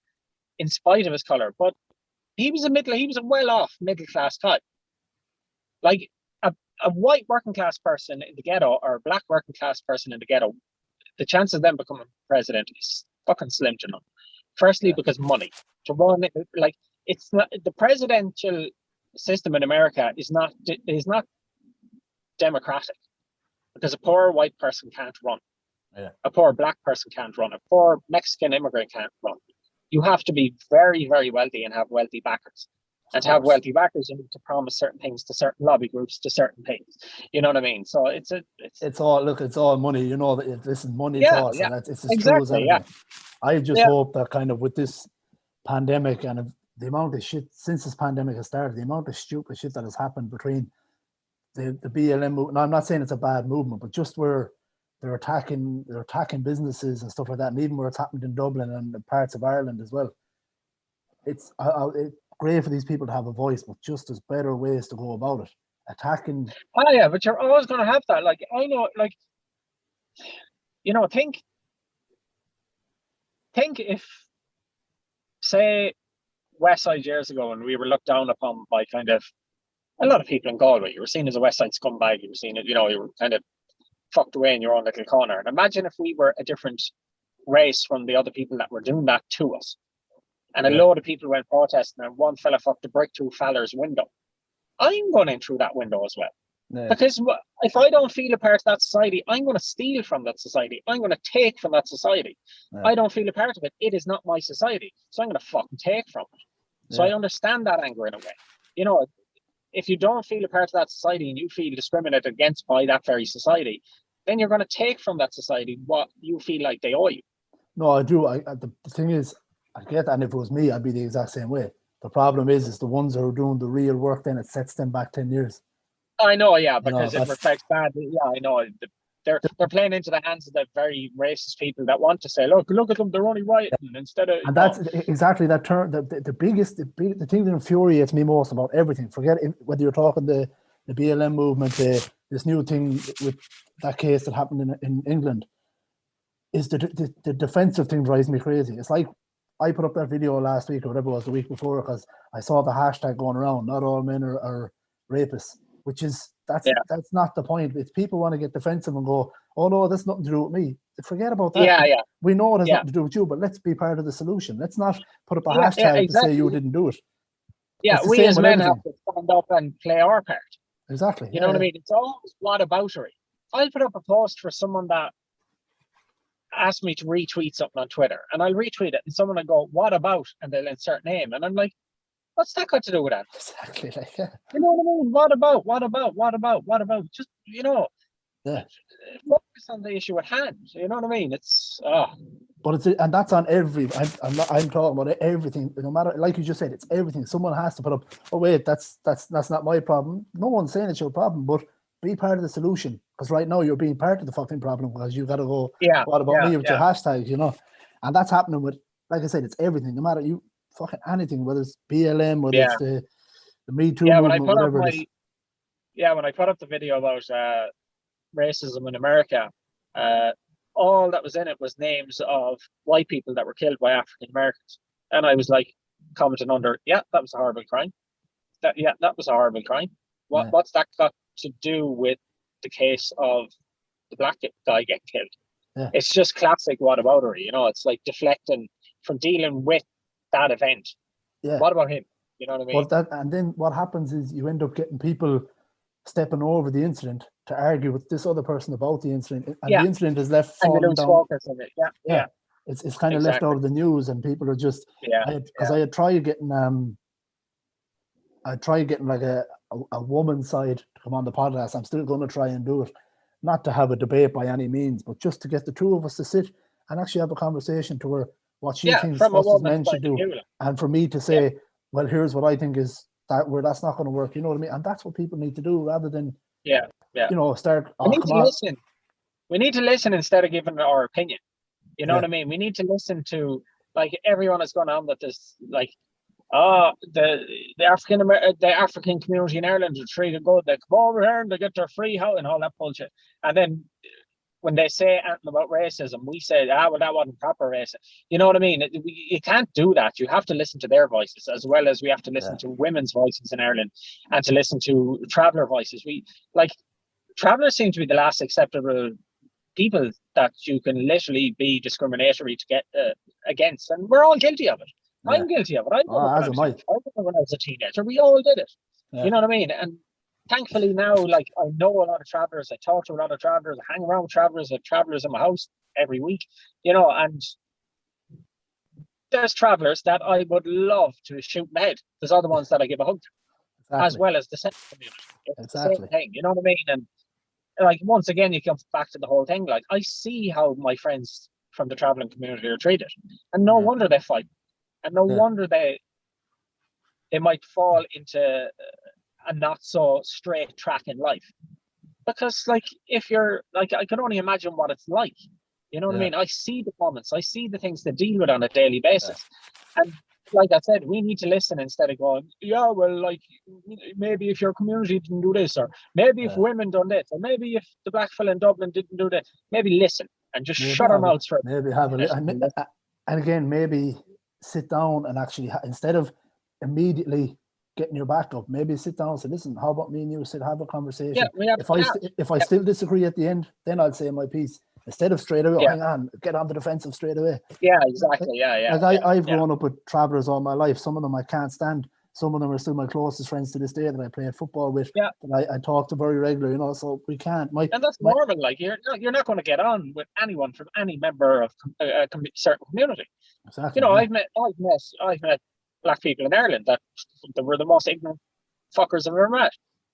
in spite of his color, but he was a well-off middle-class type. Like, a white working class person in the ghetto or a Black working class person in the ghetto, the chance of them becoming president is fucking slim to none. Firstly, because money. To run, like, it's not the presidential system in America is not democratic, because a poor white person can't run. A poor black person can't run. A poor Mexican immigrant can't run. You have to be very, very wealthy and have wealthy backers. And to have wealthy backers, you need to promise certain things to certain lobby groups, to certain things. You know what I mean? So it's all money. You know that this is money talks, and it's as true as anything. Yeah. I just hope that kind of with this pandemic and the amount of shit since this pandemic has started, the amount of stupid shit that has happened between the BLM movement. Now, I'm not saying it's a bad movement, but just where they're attacking businesses and stuff like that, and even where it's happened in Dublin and parts of Ireland as well. It's great for these people to have a voice, but just there's better ways to go about it. Attacking. Oh yeah, but you're always going to have that. Like I know, like think if, say, West Side years ago, and we were looked down upon by kind of a lot of people in Galway. You were seen as a West Side scumbag. You were seen, you were kind of fucked away in your own little corner. And imagine if we were a different race from the other people that were doing that to us. And a load of people went protesting, and one fella fucked a brick through a fella's window. I'm going in through that window as well. Yeah. Because if I don't feel a part of that society, I'm going to steal from that society. I'm going to take from that society. Yeah. I don't feel a part of it. It is not my society. So I'm going to fucking take from it. So I understand that anger in a way. If you don't feel a part of that society and you feel discriminated against by that very society, then you're going to take from that society what you feel like they owe you. No, I do. The thing is, I get that, and if it was me, I'd be the exact same way. The problem is the ones who are doing the real work, then it sets them back 10 years. I know, yeah, because it reflects badly. Yeah, I know. They're playing into the hands of the very racist people that want to say, look at them, they're only rioting instead of. And that's exactly that term. The thing that infuriates me most about everything. Forget whether you're talking the BLM movement, this new thing with that case that happened in England, is the defensive thing drives me crazy. It's like I put up that video last week or whatever it was the week before because I saw the hashtag going around. Not all men are rapists, which is that's not the point. It's people want to get defensive and go, oh no, that's nothing to do with me. Forget about that. Yeah. We know it has nothing to do with you, but let's be part of the solution. Let's not put up a hashtag to say you didn't do it. Yeah, we as men have to stand up and play our part. Exactly. You know what I mean? It's always whataboutery. I'll put up a post for someone that asked me to retweet something on Twitter, and I'll retweet it, and someone will go, what about? And they'll insert name, and I'm like, what's that got to do with that? Exactly. You know what I mean? What about? Just, focus on the issue at hand. You know what I mean? It's But and that's on every. I'm talking about everything. No matter, like you just said, it's everything. Someone has to put up. Oh wait, that's not my problem. No one's saying it's your problem, but be part of the solution. Because right now you're being part of the fucking problem because you got to go. What about me with your hashtags? And that's happening with. Like I said, it's everything. No matter you fucking anything, whether it's BLM, whether it's the Me Too movement, whatever it is. When I put up the video about racism in America, all that was in it was names of white people that were killed by African Americans, and I was like commenting under, that was a horrible crime. That was a horrible crime. What's that got to do with the case of the black guy getting killed? It's just classic whataboutery. It's like deflecting from dealing with that event. What about him? You know what I mean? And then what happens is you end up getting people stepping over the incident to argue with this other person about the incident, and the incident is left falling down. It's kind of left out of the news, and people are just because I tried getting like a woman's side to come on the podcast. I'm still going to try and do it, not to have a debate by any means, but just to get the two of us to sit and actually have a conversation to where what she thinks us as men should do, and for me to say, well, here's what I think is where that's not going to work. You know what I mean? And that's what people need to do rather than start. We need to listen. We need to listen instead of giving our opinion. You know what I mean? We need to listen to, like, everyone has gone on with this, like, the African community in Ireland are treated good. They come over here and they get their free house and all that bullshit. And then when they say anything about racism, we say, well, that wasn't proper racism. You know what I mean? You can't do that. You have to listen to their voices, as well as we have to listen to women's voices in Ireland and to listen to traveller voices. Travellers seem to be the last acceptable people that you can literally be discriminatory to get against, and we're all guilty of it. I'm guilty of it. I did it when I was a teenager. We all did it. You know what I mean? And thankfully now, like, I know a lot of travelers, I talk to a lot of travelers, I hang around with travelers, I have travelers in my house every week, you know, and there's travelers that I would love to shoot in the head. There's other ones that I give a hug to, as well as the same community. It's the same thing, you know what I mean? And like, once again, you come back to the whole thing. Like, I see how my friends from the traveling community are treated, and no wonder they fight, and no wonder they might fall into a not so straight track in life. Because, like, if you're like, I can only imagine what it's like. You know what I mean? I see the comments, I see the things they deal with on a daily basis, and like I said, we need to listen instead of going, yeah, well, like, maybe if your community didn't do this, or maybe if women done this, or maybe if the black fella in Dublin didn't do that, maybe listen and just shut our mouths for it. Maybe have and again, maybe sit down and actually, instead of immediately getting your back up, maybe sit down and say, listen, how about me and you sit, have a conversation? If I still disagree at the end, then I'll say my piece. Instead of straight away, hang on, get on the defensive straight away. Yeah, exactly. Yeah. Like I've grown up with travellers all my life. Some of them I can't stand. Some of them are still my closest friends to this day that I play football with. Yeah. That I talk to very regularly, you know. So we can't. And that's normal. Like, you're not going to get on with anyone from any member of a certain community. Exactly. You know, I've met black people in Ireland that were the most ignorant fuckers I've ever met.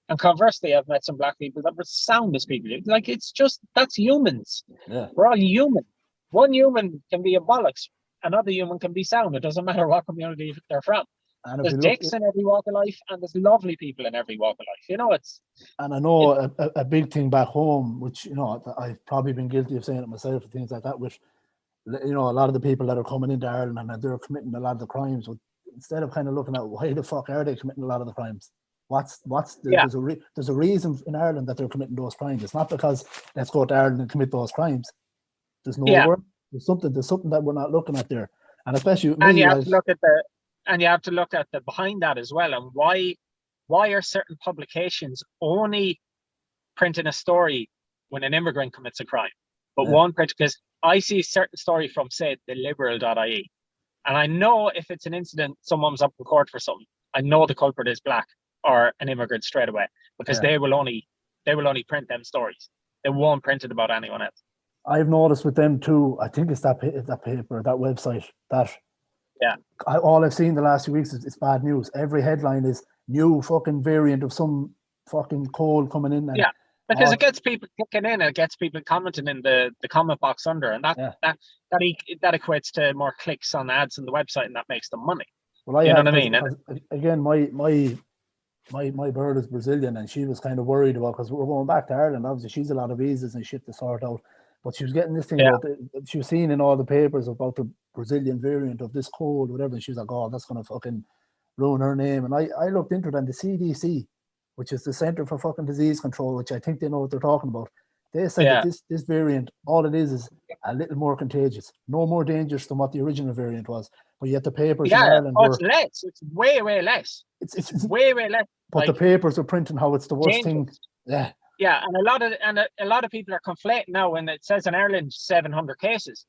And conversely, I've met some black people that were soundest people. Like, it's just, that's humans. Yeah. We're all human. One human can be a bollocks. Another human can be sound. It doesn't matter what community they're from. And there's dicks in every walk of life, and there's lovely people in every walk of life. You know, it's... And I know a big thing back home, which, you know, I've probably been guilty of saying it myself and things like that, which, you know, a lot of the people that are coming into Ireland and they're committing a lot of the crimes, instead of kind of looking at why the fuck are they committing a lot of the crimes? There's a reason in Ireland that they're committing those crimes. It's not because let's go to Ireland and commit those crimes. There's no work. There's something that we're not looking at there. And especially you have to look at the behind that as well, and why are certain publications only printing a story when an immigrant commits a crime, but one print, because I see a certain story from, say, the liberal.ie, and I know if it's an incident, someone's up in court for something, I know the culprit is black or an immigrant straight away, because they will only print them stories. They won't print it about anyone else. I've noticed with them too. I think it's that paper, that website, that all I've seen the last few weeks is bad news. Every headline is new fucking variant of some fucking cold coming in. And, because it gets people clicking in, it gets people commenting in the comment box under, and that equates to more clicks on ads on the website, and that makes them money. Well, you know what I mean? Again, my bird is Brazilian, and she was kind of worried about, because we're going back to Ireland. Obviously, she's a lot of visas and shit to sort out. But she was getting this thing about she was seeing in all the papers about the Brazilian variant of this cold, whatever. And she was like, "Oh, that's gonna fucking ruin her name." And I looked into it, and the CDC, which is the Center for Fucking Disease Control, which I think they know what they're talking about, they said that this variant, all it is a little more contagious, no more dangerous than what the original variant was. But yet the papers in Ireland it's less. It's way less. It's way less. But the papers are printing how it's the worst thing. Yeah. Yeah, and a lot of people are conflating now when it says in Ireland 700 cases,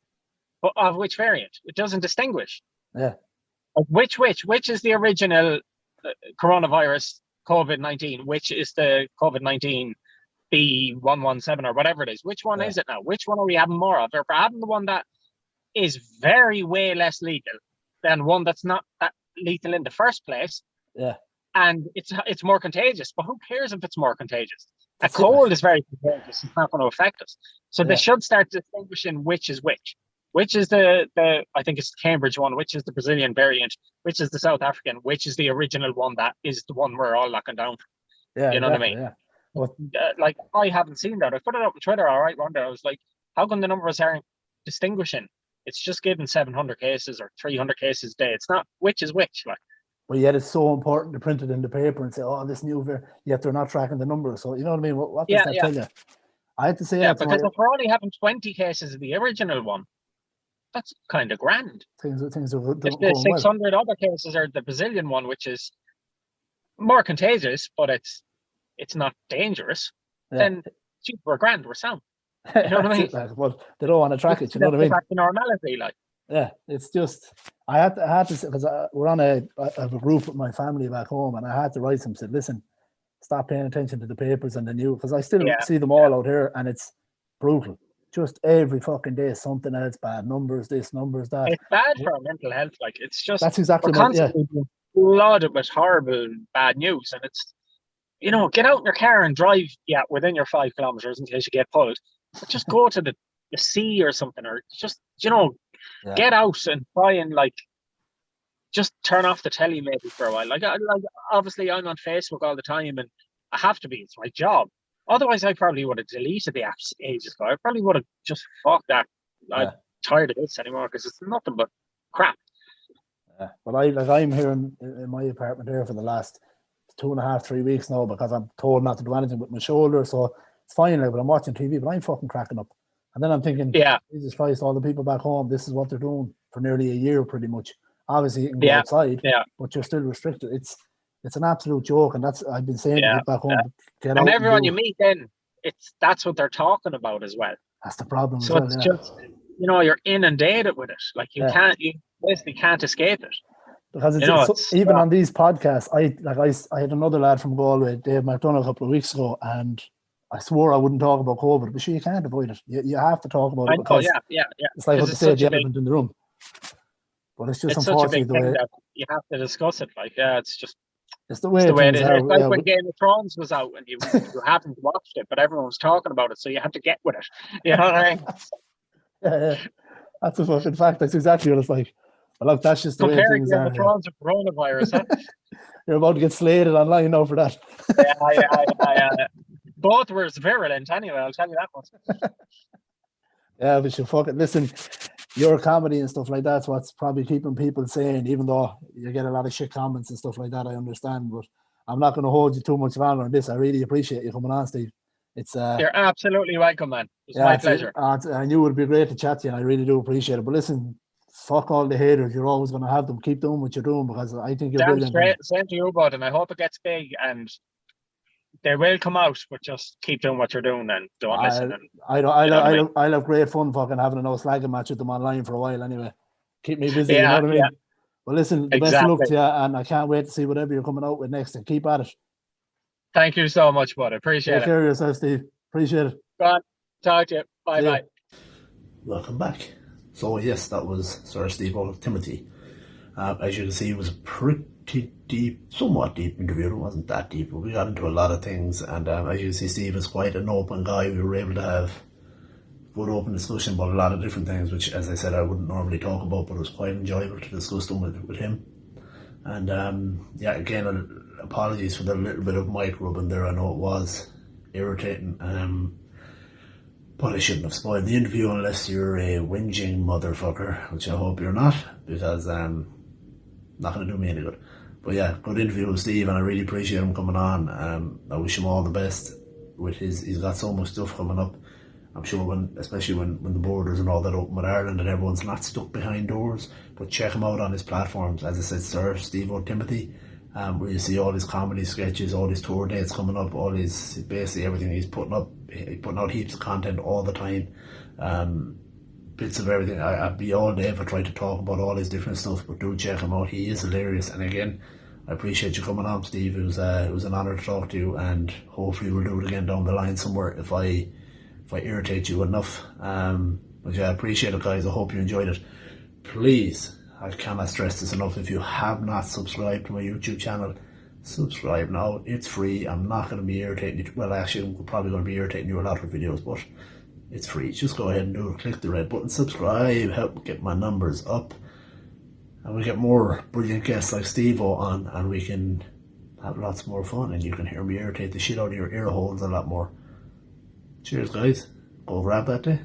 but of which variant? It doesn't distinguish. Yeah. Like which is the original coronavirus COVID-19? Which is the COVID-19 B117 or whatever it is? Which one is it now? Which one are we having more of? Or we're having the one that is way less lethal than one that's not that lethal in the first place. Yeah. And it's more contagious, but who cares if it's more contagious? A cold is very contagious. It's not going to affect us. So they should start distinguishing which is which. Which is the I think it's the Cambridge one, which is the Brazilian variant, which is the South African, which is the original one that is the one we're all locking down from. Yeah, you know what I mean? Yeah. Well, like, I haven't seen that. I put it up on Twitter, all right, one day. I was like, how come the numbers aren't distinguishing? It's just given 700 cases or 300 cases a day. It's not which is which, like. But yet it's so important to print it in the paper and say, "Oh, this new yet they're not tracking the numbers." So you know what I mean? What does that tell you? I had to say that because if we're only having 20 cases of the original one, that's kind of grand. Things are if the 600 other cases are the Brazilian one, which is more contagious, but it's not dangerous, then we're grand, we're sound. You know what I mean? Well, they don't want to track it. You know what I mean? Back to normality, like. Yeah, it's just I had to say, because we're on I have a group with my family back home, and I had to write them, said, listen, stop paying attention to the papers and the news, because I still Yeah, see them all out here, and it's brutal. Just every fucking day, something else bad. Numbers this, numbers that. it's bad for our mental health. Like, it's just, That's exactly we're my, constantly being flooded with horrible bad news, and it's, you know, get out in your car and drive, within your 5 kilometers in case you get pulled, but just go to the sea or something, or just, you know, get out and try and, like, just turn off the telly maybe for a while. Like obviously I'm on Facebook all the time, and I have to be. It's my job. Otherwise, I probably would have deleted the apps ages ago. I probably would have just fuck that. I'm tired of this anymore because it's nothing but crap. But I'm here in my apartment here for the last 2.5, 3 weeks now, because I'm told not to do anything with my shoulder. So it's fine, like, but I'm watching TV, but I'm fucking cracking up. And then I'm thinking, Jesus Christ, all the people back home, this is what they're doing for nearly a year, pretty much. Obviously, you can go outside, but you're still restricted. It's an absolute joke, and that's, I've been saying to get back home. Get and out everyone you meet, then that's what they're talking about as well. That's the problem. So it's just, you know, you're inundated with it. Like, you basically can't escape it. Because it's even on these podcasts, I had another lad from Galway, Dave McDonough, a couple of weeks ago, and I swore I wouldn't talk about COVID, but sure, you can't avoid it. You have to talk about it, because it's like what they say, the elephant in the room. But it's just unfortunately the way you have to discuss it. Like, it's the way it is. It's like when Game of Thrones was out and you haven't watched it, but everyone was talking about it, so you had to get with it. You know what I mean? Yeah. That's a fucking fact. That's exactly what it's like. But look, that's just the way things Game are. Of Thrones and coronavirus, huh? You're about to get slated online now for that. Yeah. Both were virulent anyway, I'll tell you that much. Yeah, but you fucking listen, your comedy and stuff like that's what's probably keeping people sane, even though you get a lot of shit comments and stuff like that, I understand, but I'm not going to hold you too much longer on this. I really appreciate you coming on, Steve. It's you're absolutely welcome, man. It's my pleasure. I knew it would be great to chat to you, and I really do appreciate it. But listen, fuck all the haters. You're always going to have them. Keep doing what you're doing, because I think you're brilliant. Same to you, bud, and I hope it gets big, and they will come out, but just keep doing what you're doing and don't listen. I'll have great fun fucking having a no slagging match with them online for a while anyway. Keep me busy, you know what I mean? Yeah. Well, listen, the best of luck to you, and I can't wait to see whatever you're coming out with next, and keep at it. Thank you so much, bud. I appreciate it. Take care of yourself, Steve. Appreciate it. Go on. Talk to you. Bye. Welcome back. So yes, that was Sir Stevo Timothy. As you can see, it was a pretty deep, somewhat deep interview. It wasn't that deep, but we got into a lot of things. And as you can see, Steve is quite an open guy. We were able to have good open discussion about a lot of different things, which, as I said, I wouldn't normally talk about, but it was quite enjoyable to discuss them with him. And again, apologies for the little bit of mic rubbing there. I know it was irritating. But I shouldn't have spoiled the interview unless you're a whinging motherfucker, which I hope you're not, because not going to do me any good. But yeah, good interview with Steve, and I really appreciate him coming on. I wish him all the best with he's got so much stuff coming up. I'm sure especially when the borders and all that open with Ireland and everyone's not stuck behind doors. But check him out on his platforms. As I said, Sir Stevo Timothy, where you see all his comedy sketches, all his tour dates coming up, all his, basically everything he's putting up. He's putting out heaps of content all the time. Bits of everything. I'd be all day if I tried to talk about all his different stuff, but do check him out. He is hilarious. And again, I appreciate you coming on, Steve. It was an honour to talk to you, and hopefully we'll do it again down the line somewhere if I irritate you enough. But yeah, I appreciate it, guys. I hope you enjoyed it. Please, I cannot stress this enough, if you have not subscribed to my YouTube channel, subscribe now. It's free. I'm not going to be irritating you. Well, actually, I'm probably going to be irritating you a lot with videos, but it's free. Just go ahead and do it. Click the red button, subscribe, help get my numbers up, and we get more brilliant guests like Stevo on, and we can have lots more fun, and you can hear me irritate the shit out of your ear holes a lot more. Cheers, guys. Go wrap that day.